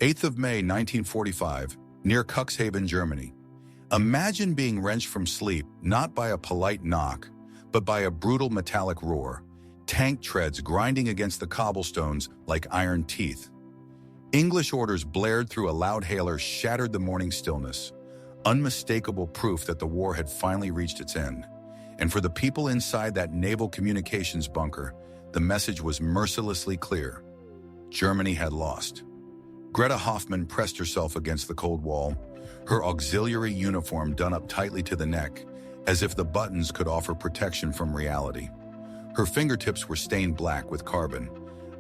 8th of May, 1945, near Cuxhaven, Germany. Imagine being wrenched from sleep not by a polite knock, but by a brutal metallic roar, tank treads grinding against the cobblestones like iron teeth. English orders blared through a loud hailer shattered the morning stillness, unmistakable proof that the war had finally reached its end. And for the people inside that naval communications bunker, the message was mercilessly clear. Germany had lost. Greta Hoffmann pressed herself against the cold wall, her auxiliary uniform done up tightly to the neck, as if the buttons could offer protection from reality. Her fingertips were stained black with carbon,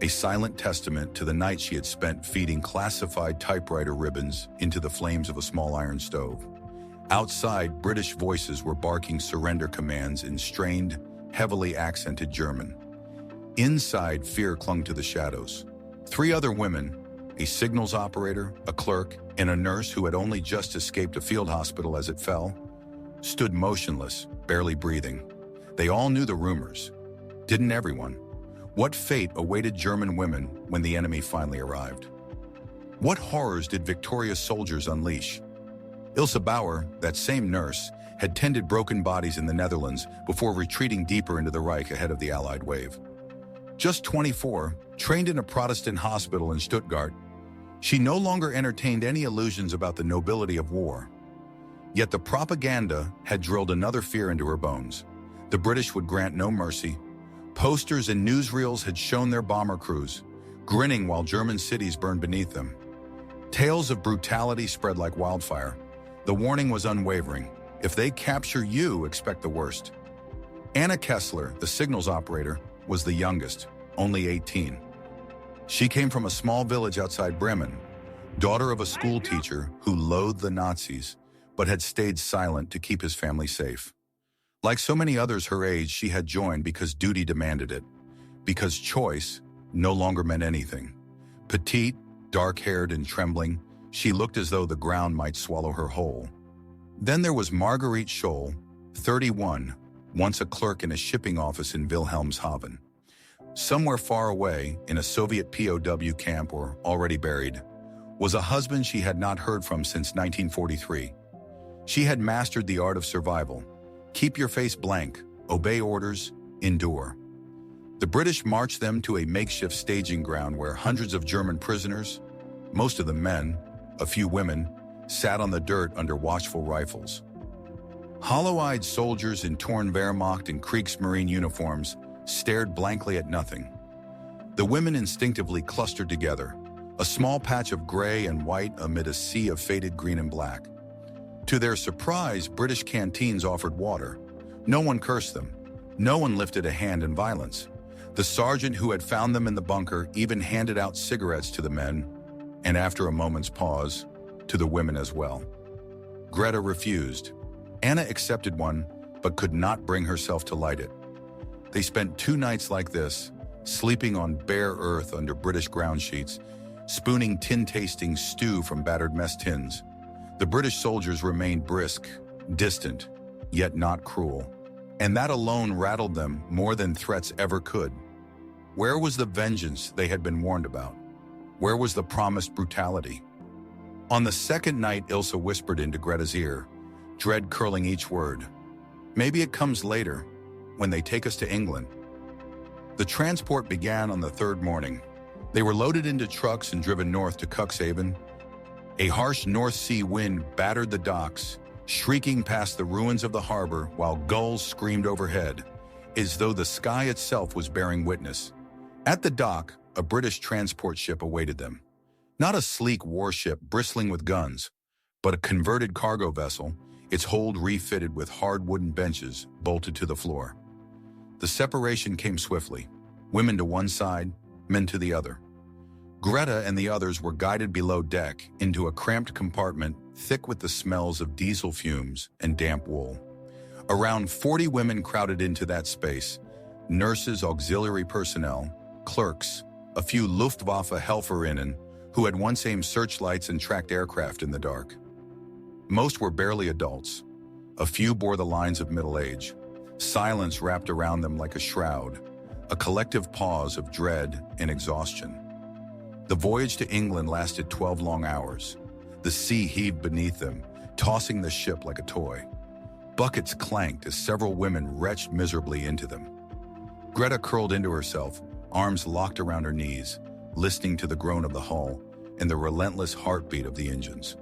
a silent testament to the night she had spent feeding classified typewriter ribbons into the flames of a small iron stove. Outside, British voices were barking surrender commands in strained, heavily accented German. Inside, fear clung to the shadows. 3 other women, a signals operator, a clerk, and a nurse who had only just escaped a field hospital as it fell, stood motionless, barely breathing. They all knew the rumors. Didn't everyone? What fate awaited German women when the enemy finally arrived? What horrors did victorious soldiers unleash? Ilse Bauer, that same nurse, had tended broken bodies in the Netherlands before retreating deeper into the Reich ahead of the Allied wave. Just 24, trained in a Protestant hospital in Stuttgart, she no longer entertained any illusions about the nobility of war. Yet the propaganda had drilled another fear into her bones. The British would grant no mercy. Posters and newsreels had shown their bomber crews, grinning while German cities burned beneath them. Tales of brutality spread like wildfire. The warning was unwavering. If they capture you, expect the worst. Anna Kessler, the signals operator, was the youngest, only 18. She came from a small village outside Bremen, daughter of a school teacher who loathed the Nazis, but had stayed silent to keep his family safe. Like so many others her age, she had joined because duty demanded it, because choice no longer meant anything. Petite, dark-haired and trembling, she looked as though the ground might swallow her whole. Then there was Marguerite Scholl, 31, once a clerk in a shipping office in Wilhelmshaven. Somewhere far away, in a Soviet POW camp or already buried, was a husband she had not heard from since 1943. She had mastered the art of survival. Keep your face blank, obey orders, endure. The British marched them to a makeshift staging ground where hundreds of German prisoners, most of them men, a few women, sat on the dirt under watchful rifles. Hollow-eyed soldiers in torn Wehrmacht and Kriegsmarine uniforms stared blankly at nothing. The women instinctively clustered together, a small patch of gray and white amid a sea of faded green and black. To their surprise, British canteens offered water. No one cursed them. No one lifted a hand in violence. The sergeant who had found them in the bunker even handed out cigarettes to the men, and after a moment's pause, to the women as well. Greta refused. Anna accepted one, but could not bring herself to light it. They spent 2 nights like this, sleeping on bare earth under British ground sheets, spooning tin-tasting stew from battered mess tins. The British soldiers remained brisk, distant, yet not cruel. And that alone rattled them more than threats ever could. Where was the vengeance they had been warned about? Where was the promised brutality? On the second night, Ilse whispered into Greta's ear, dread curling each word. Maybe it comes later, when they take us to England. The transport began on the 3rd morning. They were loaded into trucks and driven north to Cuxhaven. A harsh North Sea wind battered the docks, shrieking past the ruins of the harbor while gulls screamed overhead, as though the sky itself was bearing witness. At the dock, a British transport ship awaited them. Not a sleek warship bristling with guns, but a converted cargo vessel, its hold refitted with hard wooden benches bolted to the floor. The separation came swiftly, women to one side, men to the other. Greta and the others were guided below deck into a cramped compartment thick with the smells of diesel fumes and damp wool. Around 40 women crowded into that space, nurses, auxiliary personnel, clerks, a few Luftwaffe Helferinnen who had once aimed searchlights and tracked aircraft in the dark. Most were barely adults. A few bore the lines of middle age. Silence wrapped around them like a shroud, a collective pause of dread and exhaustion. The voyage to England lasted 12 long hours. The sea heaved beneath them, tossing the ship like a toy. Buckets clanked as several women retched miserably into them. Greta curled into herself, arms locked around her knees, listening to the groan of the hull and the relentless heartbeat of the engines.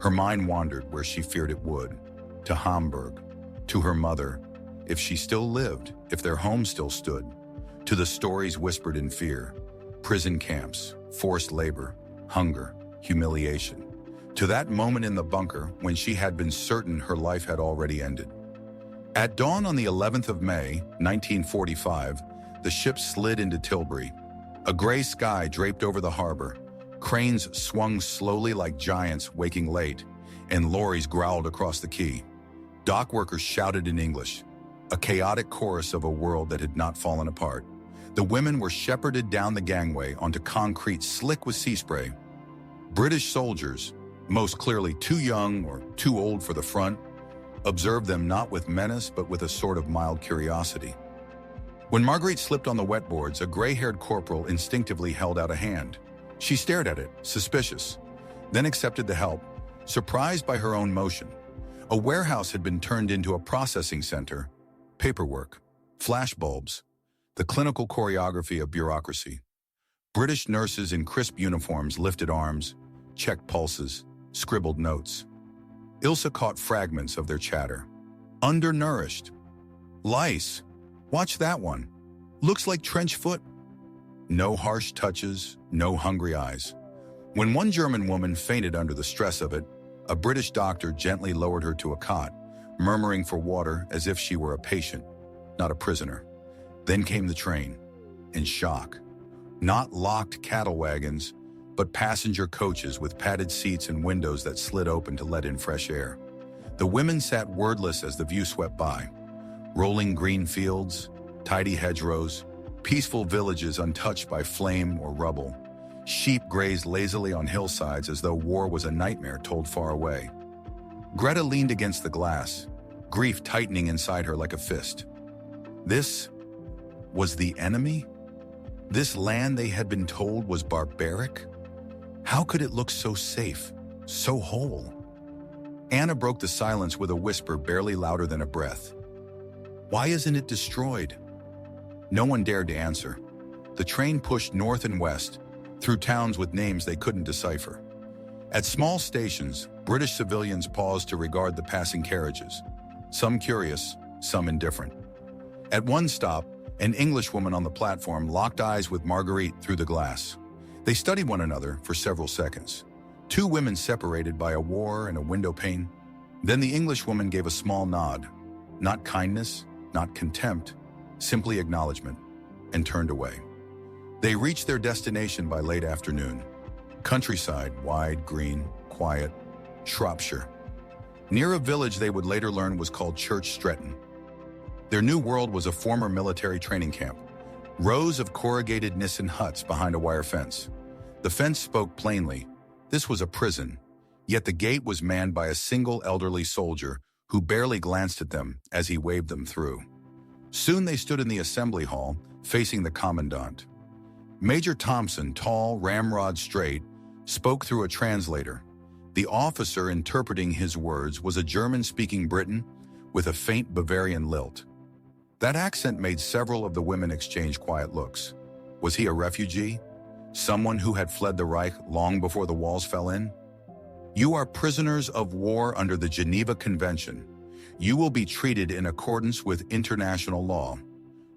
Her mind wandered where she feared it would, to Hamburg, to her mother, if she still lived, if their home still stood, to the stories whispered in fear, prison camps, forced labor, hunger, humiliation, to that moment in the bunker when she had been certain her life had already ended. At dawn on the 11th of May, 1945, the ship slid into Tilbury. A gray sky draped over the harbor. Cranes swung slowly like giants waking late, and lorries growled across the quay. Dock workers shouted in English, a chaotic chorus of a world that had not fallen apart. The women were shepherded down the gangway onto concrete slick with sea spray. British soldiers, most clearly too young or too old for the front, observed them not with menace but with a sort of mild curiosity. When Marguerite slipped on the wetboards, a gray-haired corporal instinctively held out a hand. She stared at it, suspicious, then accepted the help, surprised by her own motion. A warehouse had been turned into a processing center. Paperwork, flashbulbs, the clinical choreography of bureaucracy. British nurses in crisp uniforms lifted arms, checked pulses, scribbled notes. Ilse caught fragments of their chatter. Undernourished. Lice. Watch that one. Looks like trench foot. No harsh touches, no hungry eyes. When one German woman fainted under the stress of it, a British doctor gently lowered her to a cot, murmuring for water as if she were a patient, not a prisoner. Then came the train, and shock. Not locked cattle wagons, but passenger coaches with padded seats and windows that slid open to let in fresh air. The women sat wordless as the view swept by. Rolling green fields, tidy hedgerows, peaceful villages untouched by flame or rubble. Sheep grazed lazily on hillsides as though war was a nightmare told far away. Greta leaned against the glass, grief tightening inside her like a fist. This was the enemy? This land they had been told was barbaric? How could it look so safe, so whole? Anna broke the silence with a whisper barely louder than a breath. Why isn't it destroyed? No one dared to answer. The train pushed north and west, through towns with names they couldn't decipher. At small stations, British civilians paused to regard the passing carriages, some curious, some indifferent. At one stop, an Englishwoman on the platform locked eyes with Marguerite through the glass. They studied one another for several seconds. Two women separated by a war and a window pane. Then the Englishwoman gave a small nod, not kindness, not contempt, simply acknowledgement, and turned away. They reached their destination by late afternoon. Countryside, wide, green, quiet, Shropshire. Near a village they would later learn was called Church Stretton. Their new world was a former military training camp. Rows of corrugated Nissen huts behind a wire fence. The fence spoke plainly. This was a prison, yet the gate was manned by a single elderly soldier who barely glanced at them as he waved them through. Soon they stood in the assembly hall, facing the commandant. Major Thompson, tall, ramrod straight, spoke through a translator. The officer interpreting his words was a German-speaking Briton with a faint Bavarian lilt. That accent made several of the women exchange quiet looks. Was he a refugee? Someone who had fled the Reich long before the walls fell in? You are prisoners of war under the Geneva Convention. You will be treated in accordance with international law.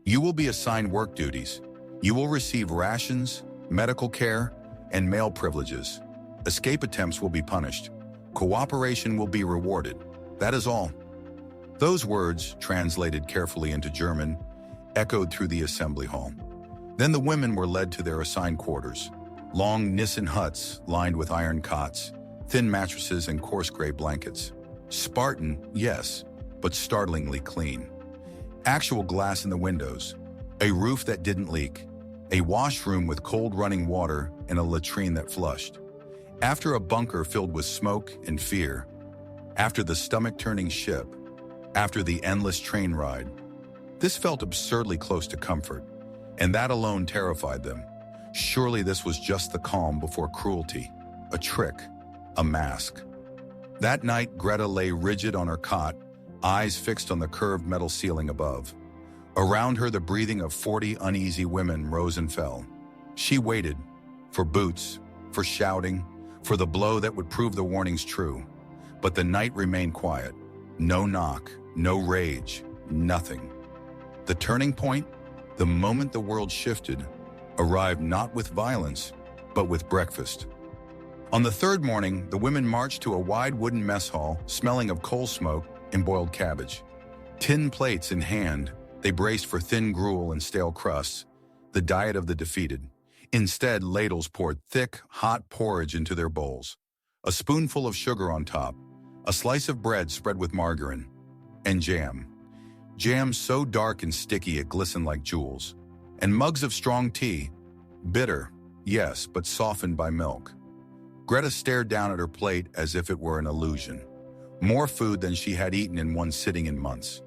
You will be assigned work duties. You will receive rations, medical care, and mail privileges. Escape attempts will be punished. Cooperation will be rewarded. That is all. Those words, translated carefully into German, echoed through the assembly hall. Then the women were led to their assigned quarters. Long Nissen huts lined with iron cots, thin mattresses and coarse gray blankets. Spartan, yes, but startlingly clean. Actual glass in the windows, a roof that didn't leak, a washroom with cold running water and a latrine that flushed. After a bunker filled with smoke and fear, after the stomach-turning ship, after the endless train ride, this felt absurdly close to comfort, and that alone terrified them. Surely this was just the calm before cruelty, a trick, a mask. That night, Greta lay rigid on her cot, eyes fixed on the curved metal ceiling above. Around her, the breathing of 40 uneasy women rose and fell. She waited, for boots, for shouting, for the blow that would prove the warnings true. But the night remained quiet. No knock, no rage, nothing. The turning point, the moment the world shifted, arrived not with violence, but with breakfast. On the third morning, the women marched to a wide wooden mess hall, smelling of coal smoke and boiled cabbage. Tin plates in hand, they braced for thin gruel and stale crusts, the diet of the defeated. Instead, ladles poured thick, hot porridge into their bowls. A spoonful of sugar on top, a slice of bread spread with margarine, and jam. Jam so dark and sticky it glistened like jewels. And mugs of strong tea, bitter, yes, but softened by milk. Greta stared down at her plate as if it were an illusion. More food than she had eaten in one sitting in months.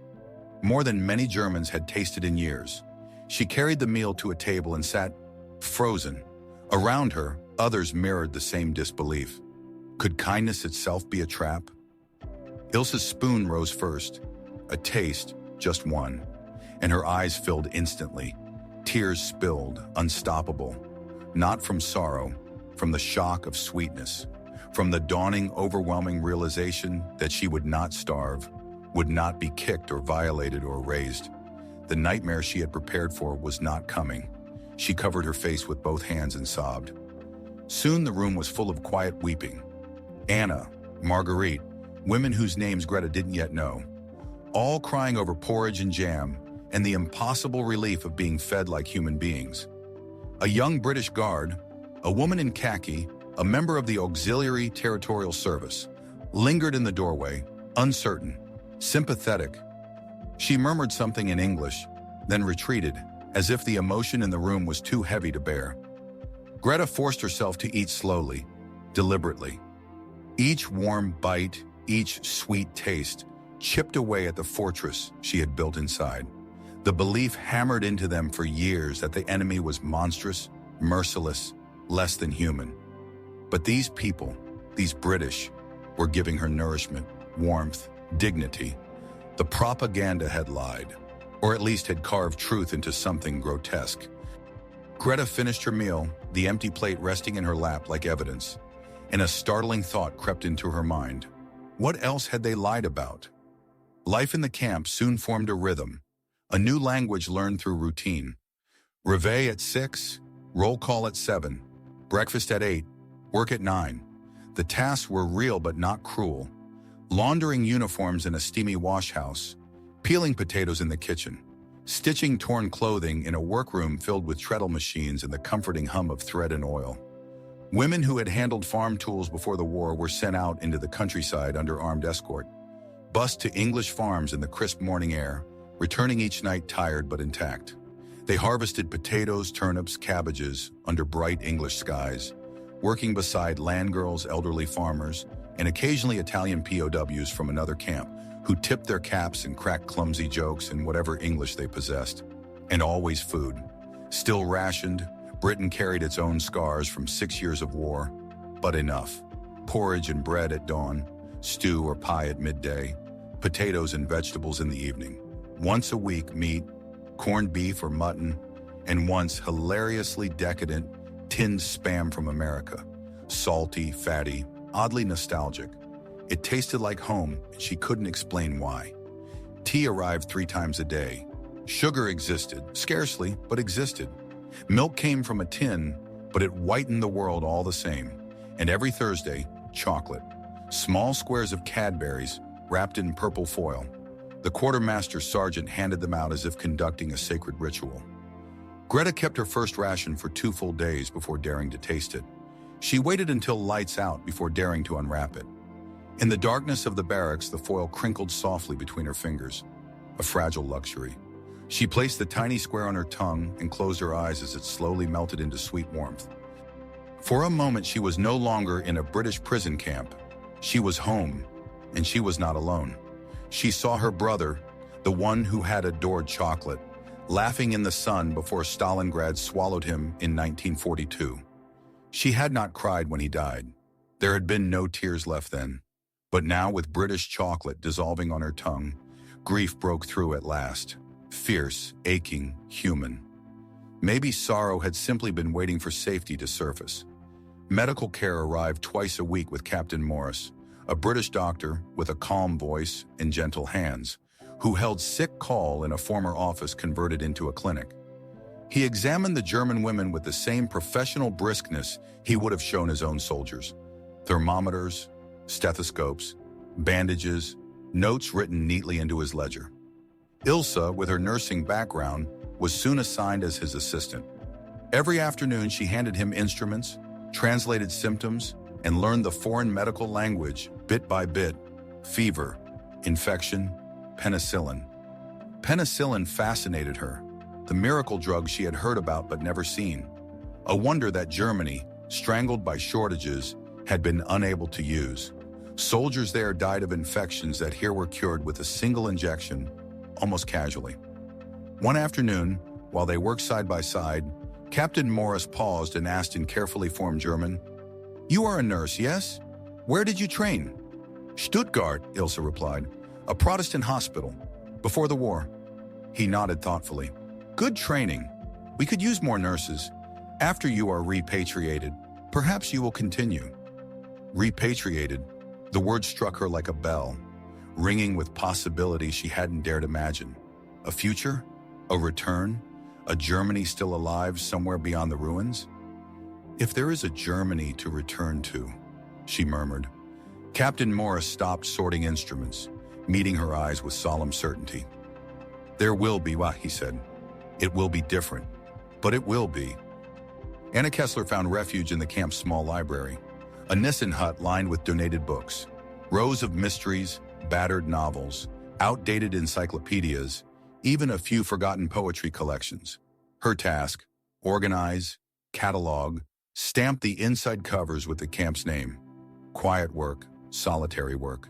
More than many Germans had tasted in years. She carried the meal to a table and sat frozen. Around her, others mirrored the same disbelief. Could kindness itself be a trap? Ilse's spoon rose first. A taste, just one. And her eyes filled instantly. Tears spilled, unstoppable. Not from sorrow, from the shock of sweetness. From the dawning, overwhelming realization that she would not starve, would not be kicked or violated or raised. The nightmare she had prepared for was not coming. She covered her face with both hands and sobbed. Soon the room was full of quiet weeping. Anna, Marguerite, women whose names Greta didn't yet know, all crying over porridge and jam and the impossible relief of being fed like human beings. A young British guard, a woman in khaki, a member of the Auxiliary Territorial Service, lingered in the doorway, uncertain, sympathetic. She murmured something in English, then retreated, as if the emotion in the room was too heavy to bear. Greta forced herself to eat slowly, deliberately. Each warm bite, each sweet taste, chipped away at the fortress she had built inside. The belief hammered into them for years that the enemy was monstrous, merciless, less than human. But these people, these British, were giving her nourishment, warmth, dignity. The propaganda had lied, or at least had carved truth into something grotesque. Greta finished her meal, the empty plate resting in her lap like evidence, and a startling thought crept into her mind. What else had they lied about? Life in the camp soon formed a rhythm, a new language learned through routine. Réveil at 6, roll call at 7, breakfast at 8, work at 9. The tasks were real but not cruel. Laundering uniforms in a steamy wash house, peeling potatoes in the kitchen, stitching torn clothing in a workroom filled with treadle machines and the comforting hum of thread and oil. Women who had handled farm tools before the war were sent out into the countryside under armed escort, bussed to English farms in the crisp morning air, returning each night tired but intact. They harvested potatoes, turnips, cabbages under bright English skies, working beside land girls, elderly farmers, and occasionally Italian POWs from another camp who tipped their caps and cracked clumsy jokes in whatever English they possessed. And always food. Still rationed, Britain carried its own scars from 6 years of war, but enough. Porridge and bread at dawn, stew or pie at midday, potatoes and vegetables in the evening. Once a week, meat, corned beef or mutton, and once hilariously decadent, tinned spam from America. Salty, fatty, oddly nostalgic. It tasted like home, and she couldn't explain why. Tea arrived 3 times a day. Sugar existed, scarcely, but existed. Milk came from a tin, but it whitened the world all the same. And every Thursday, chocolate. Small squares of Cadbury's, wrapped in purple foil. The quartermaster sergeant handed them out as if conducting a sacred ritual. Greta kept her first ration for 2 full days before daring to taste it. She waited until lights out before daring to unwrap it. In the darkness of the barracks, the foil crinkled softly between her fingers, a fragile luxury. She placed the tiny square on her tongue and closed her eyes as it slowly melted into sweet warmth. For a moment, she was no longer in a British prison camp. She was home, and she was not alone. She saw her brother, the one who had adored chocolate, laughing in the sun before Stalingrad swallowed him in 1942. She had not cried when he died. There had been no tears left then. But now, with British chocolate dissolving on her tongue, grief broke through at last. Fierce, aching, human. Maybe sorrow had simply been waiting for safety to surface. Medical care arrived twice a week with Captain Morris, a British doctor with a calm voice and gentle hands, who held sick call in a former office converted into a clinic. He examined the German women with the same professional briskness he would have shown his own soldiers. Thermometers, stethoscopes, bandages, notes written neatly into his ledger. Ilse, with her nursing background, was soon assigned as his assistant. Every afternoon she handed him instruments, translated symptoms, and learned the foreign medical language bit by bit. Fever, infection, penicillin. Penicillin fascinated her, the miracle drug she had heard about but never seen. A wonder that Germany, strangled by shortages, had been unable to use. Soldiers there died of infections that here were cured with a single injection, almost casually. One afternoon, while they worked side by side, Captain Morris paused and asked in carefully formed German, "You are a nurse, yes? Where did you train?" "Stuttgart," Ilse replied, "a Protestant hospital, before the war." He nodded thoughtfully. "Good training. We could use more nurses. After you are repatriated, perhaps you will continue." Repatriated, the word struck her like a bell, ringing with possibilities she hadn't dared imagine. A future? A return? A Germany still alive somewhere beyond the ruins? "If there is a Germany to return to," she murmured. Captain Morris stopped sorting instruments, meeting her eyes with solemn certainty. "There will be," he said. "It will be different, but it will be." Anna Kessler found refuge in the camp's small library, a Nissen hut lined with donated books, rows of mysteries, battered novels, outdated encyclopedias, even a few forgotten poetry collections. Her task: organize, catalog, stamp the inside covers with the camp's name. Quiet work, solitary work,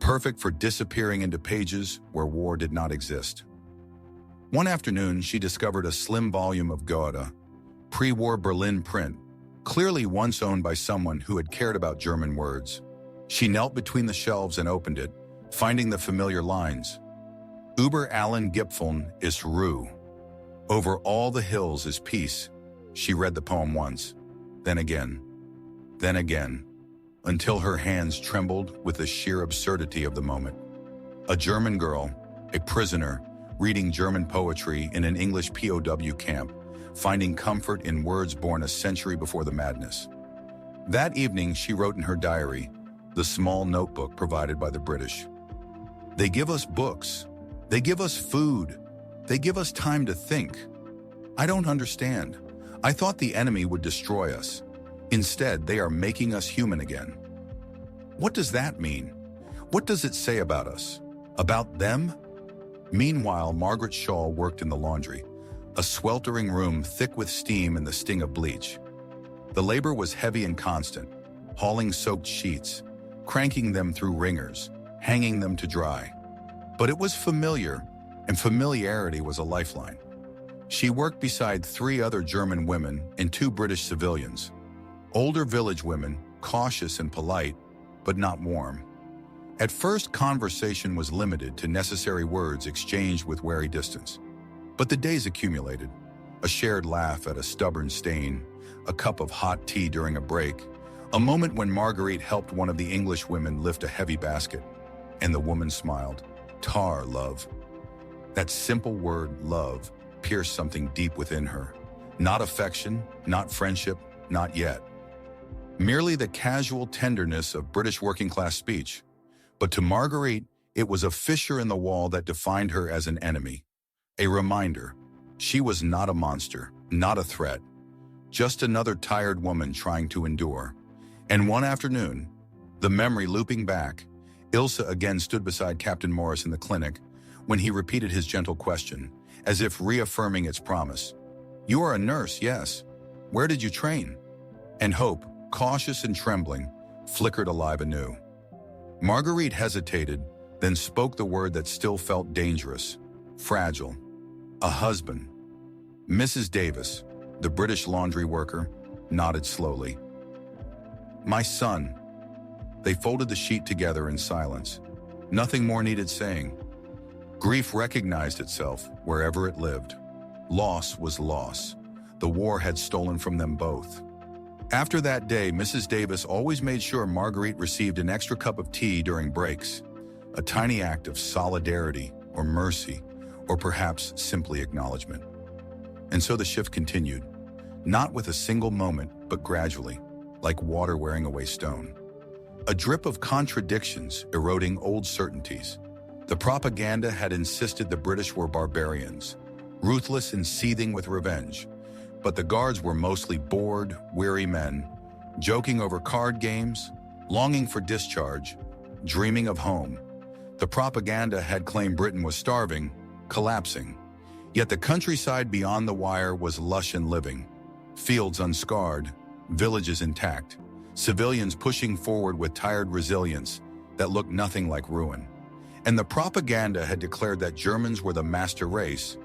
perfect for disappearing into pages where war did not exist. One afternoon, she discovered a slim volume of Goethe, pre-war Berlin print, clearly once owned by someone who had cared about German words. She knelt between the shelves and opened it, finding the familiar lines. "Über allen Gipfeln ist Ruhe. Over all the hills is peace." She read the poem once, then again, until her hands trembled with the sheer absurdity of the moment. A German girl, a prisoner, reading German poetry in an English POW camp, finding comfort in words born a century before the madness. That evening, she wrote in her diary, the small notebook provided by the British. "They give us books. They give us food. They give us time to think. I don't understand. I thought the enemy would destroy us. Instead, they are making us human again." What does that mean? What does it say about us? About them? Meanwhile, Margaret Shaw worked in the laundry, a sweltering room thick with steam and the sting of bleach. The labor was heavy and constant, hauling soaked sheets, cranking them through wringers, hanging them to dry. But it was familiar, and familiarity was a lifeline. She worked beside 3 other German women and 2 British civilians. Older village women, cautious and polite, but not warm. At first, conversation was limited to necessary words exchanged with wary distance. But the days accumulated. A shared laugh at a stubborn stain, a cup of hot tea during a break, a moment when Marguerite helped one of the English women lift a heavy basket, and the woman smiled. Tar, love. That simple word, love, pierced something deep within her. Not affection, not friendship, not yet. Merely the casual tenderness of British working-class speech. But to Marguerite, it was a fissure in the wall that defined her as an enemy. A reminder. She was not a monster, not a threat. Just another tired woman trying to endure. And one afternoon, the memory looping back, Ilse again stood beside Captain Morris in the clinic when he repeated his gentle question, as if reaffirming its promise. "You are a nurse, yes. Where did you train?" And hope, cautious and trembling, flickered alive anew. Marguerite hesitated, then spoke the word that still felt dangerous. Fragile. a husband. Mrs. Davis, the British laundry worker, nodded slowly. My son. They folded the sheet together in silence. Nothing more needed saying. Grief recognized itself wherever it lived. Loss was loss. The war had stolen from them both. After that day, Mrs. Davis always made sure Marguerite received an extra cup of tea during breaks, a tiny act of solidarity or mercy, or perhaps simply acknowledgement. And so the shift continued, not with a single moment, but gradually, like water wearing away stone. A drip of contradictions eroding old certainties. The propaganda had insisted the British were barbarians, ruthless and seething with revenge. But the guards were mostly bored, weary men, joking over card games, longing for discharge, dreaming of home. The propaganda had claimed Britain was starving, collapsing. Yet the countryside beyond the wire was lush and living. Fields unscarred, villages intact, civilians pushing forward with tired resilience that looked nothing like ruin. And the propaganda had declared that Germans were the master race,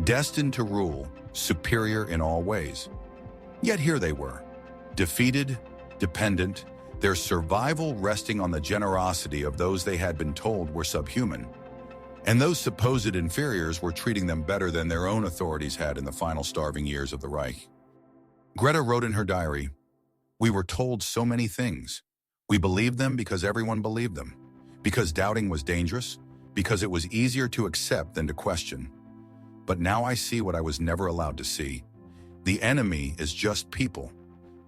destined to rule, superior in all ways. Yet here they were, defeated, dependent, their survival resting on the generosity of those they had been told were subhuman. And those supposed inferiors were treating them better than their own authorities had in the final starving years of the Reich. Greta wrote in her diary, "We were told so many things. We believed them because everyone believed them, because doubting was dangerous, because it was easier to accept than to question. But now I see what I was never allowed to see. The enemy is just people.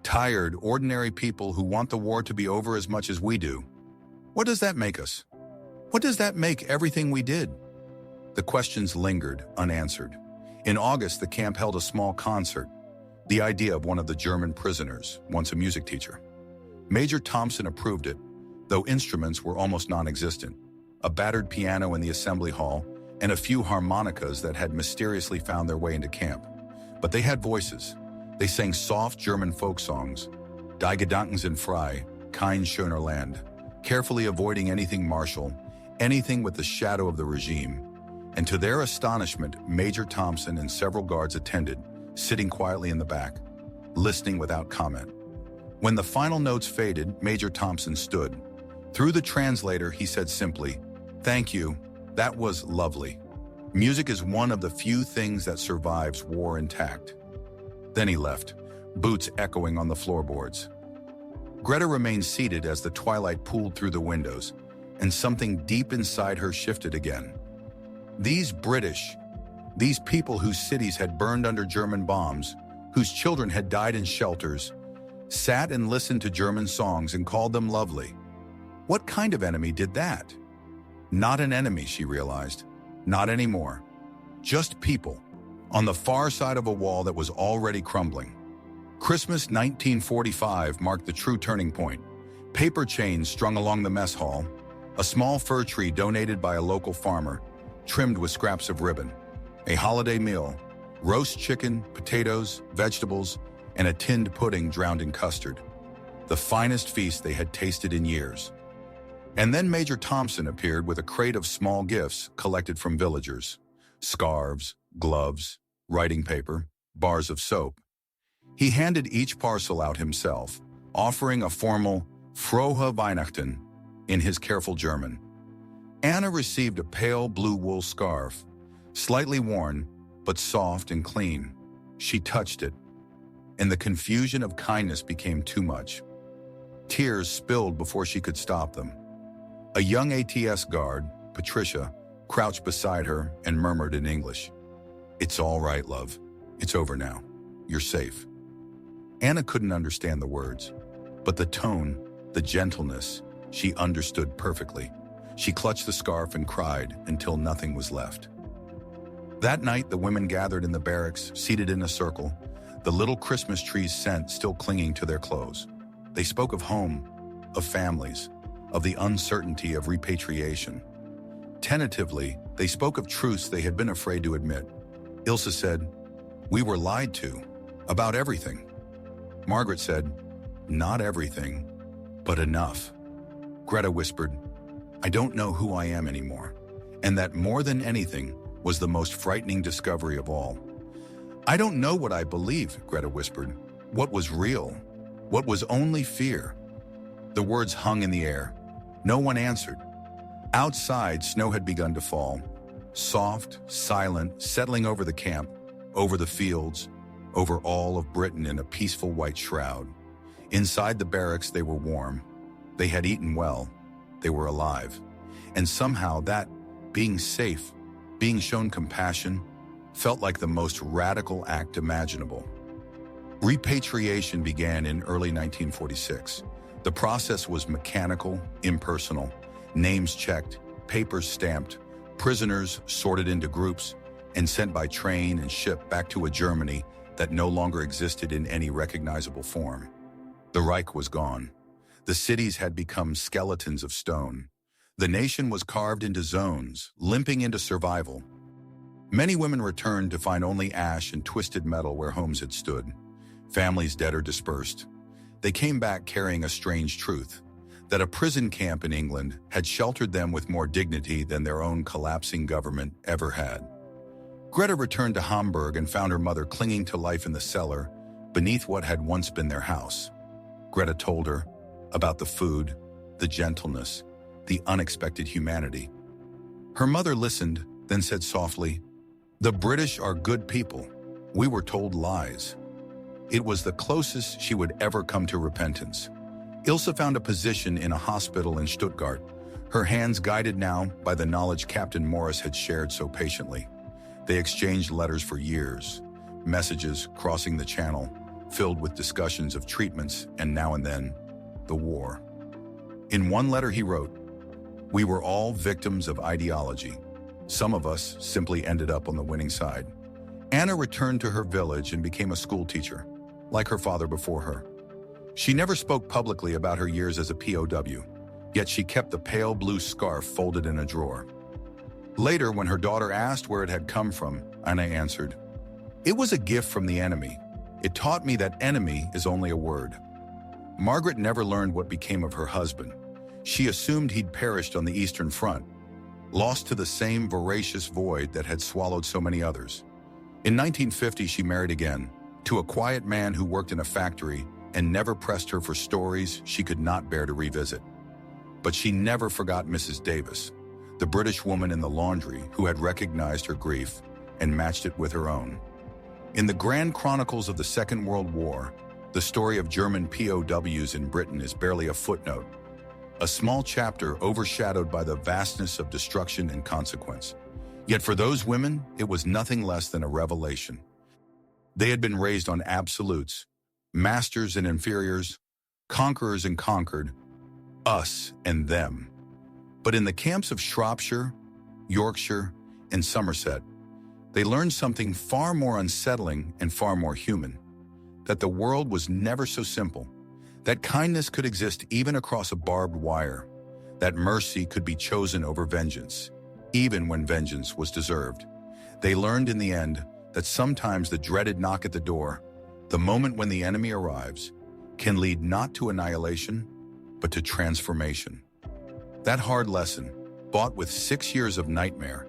Tired, ordinary people who want the war to be over as much as we do. What does that make us? What does that make everything we did?" The questions lingered, unanswered. In August, the camp held a small concert, the idea of one of the German prisoners, once a music teacher. Major Thompson approved it, though instruments were almost non-existent. A battered piano in the assembly hall, and a few harmonicas that had mysteriously found their way into camp. But they had voices. They sang soft German folk songs, Die Gedanken sind frei, kein schöner Land, carefully avoiding anything martial, anything with the shadow of the regime. And to their astonishment, Major Thompson and several guards attended, sitting quietly in the back, listening without comment. When the final notes faded, Major Thompson stood. Through the translator, he said simply, "Thank you, that was lovely. Music is one of the few things that survives war intact." Then he left, boots echoing on the floorboards. Greta remained seated as the twilight pooled through the windows, and something deep inside her shifted again. These British, these people whose cities had burned under German bombs, whose children had died in shelters, sat and listened to German songs and called them lovely. What kind of enemy did that? Not an enemy, she realized. Not anymore. Just people, on the far side of a wall that was already crumbling. Christmas 1945 marked the true turning point. Paper chains strung along the mess hall, a small fir tree donated by a local farmer, trimmed with scraps of ribbon, a holiday meal, roast chicken, potatoes, vegetables, and a tinned pudding drowned in custard, the finest feast they had tasted in years. And then Major Thompson appeared with a crate of small gifts collected from villagers, scarves, gloves, writing paper, bars of soap. He handed each parcel out himself, offering a formal Frohe Weihnachten in his careful German. Anna received a pale blue wool scarf, slightly worn, but soft and clean. She touched it, and the confusion of kindness became too much. Tears spilled before she could stop them. A young ATS guard, Patricia, crouched beside her and murmured in English, "It's all right, love. It's over now. You're safe." Anna couldn't understand the words, but the tone, the gentleness, she understood perfectly. She clutched the scarf and cried until nothing was left. That night, the women gathered in the barracks, seated in a circle, the little Christmas tree's scent still clinging to their clothes. They spoke of home, of families, of the uncertainty of repatriation. Tentatively, they spoke of truths they had been afraid to admit. Ilse said, "We were lied to, about everything." Margaret said, "Not everything, but enough." Greta whispered, "I don't know who I am anymore, and that more than anything, was the most frightening discovery of all. "I don't know what I believe," Greta whispered. "What was real? What was only fear?" The words hung in the air. No one answered. Outside, snow had begun to fall. Soft, silent, settling over the camp, over the fields, over all of Britain in a peaceful white shroud. Inside the barracks, they were warm. They had eaten well. They were alive. And somehow that, being safe, being shown compassion, felt like the most radical act imaginable. Repatriation began in early 1946. The process was mechanical, impersonal, names checked, papers stamped, prisoners sorted into groups, and sent by train and ship back to a Germany that no longer existed in any recognizable form. The Reich was gone. The cities had become skeletons of stone. The nation was carved into zones, limping into survival. Many women returned to find only ash and twisted metal where homes had stood. Families dead or dispersed. They came back carrying a strange truth, that a prison camp in England had sheltered them with more dignity than their own collapsing government ever had. Greta returned to Hamburg and found her mother clinging to life in the cellar, beneath what had once been their house. Greta told her about the food, the gentleness, the unexpected humanity. Her mother listened, then said softly, "The British are good people. We were told lies." It was the closest she would ever come to repentance. Ilse found a position in a hospital in Stuttgart, her hands guided now by the knowledge Captain Morris had shared so patiently. They exchanged letters for years, messages crossing the channel, filled with discussions of treatments and now and then, the war. In one letter he wrote, "We were all victims of ideology. Some of us simply ended up on the winning side." Anna returned to her village and became a school teacher, like her father before her. She never spoke publicly about her years as a POW, yet she kept the pale blue scarf folded in a drawer. Later, when her daughter asked where it had come from, Anna answered, "It was a gift from the enemy. It taught me that enemy is only a word." Margaret never learned what became of her husband. She assumed he'd perished on the Eastern Front, lost to the same voracious void that had swallowed so many others. In 1950, she married again, to a quiet man who worked in a factory and never pressed her for stories she could not bear to revisit. But she never forgot Mrs. Davis, the British woman in the laundry who had recognized her grief and matched it with her own. In the grand chronicles of the Second World War, the story of German POWs in Britain is barely a footnote, a small chapter overshadowed by the vastness of destruction and consequence. Yet for those women, it was nothing less than a revelation. They had been raised on absolutes, masters and inferiors, conquerors and conquered, us and them. But in the camps of Shropshire, Yorkshire, and Somerset, they learned something far more unsettling and far more human, that the world was never so simple, that kindness could exist even across a barbed wire, that mercy could be chosen over vengeance, even when vengeance was deserved. They learned in the end that sometimes the dreaded knock at the door, the moment when the enemy arrives, can lead not to annihilation, but to transformation. That hard lesson, bought with 6 years of nightmare,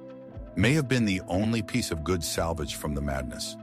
may have been the only piece of good salvage from the madness.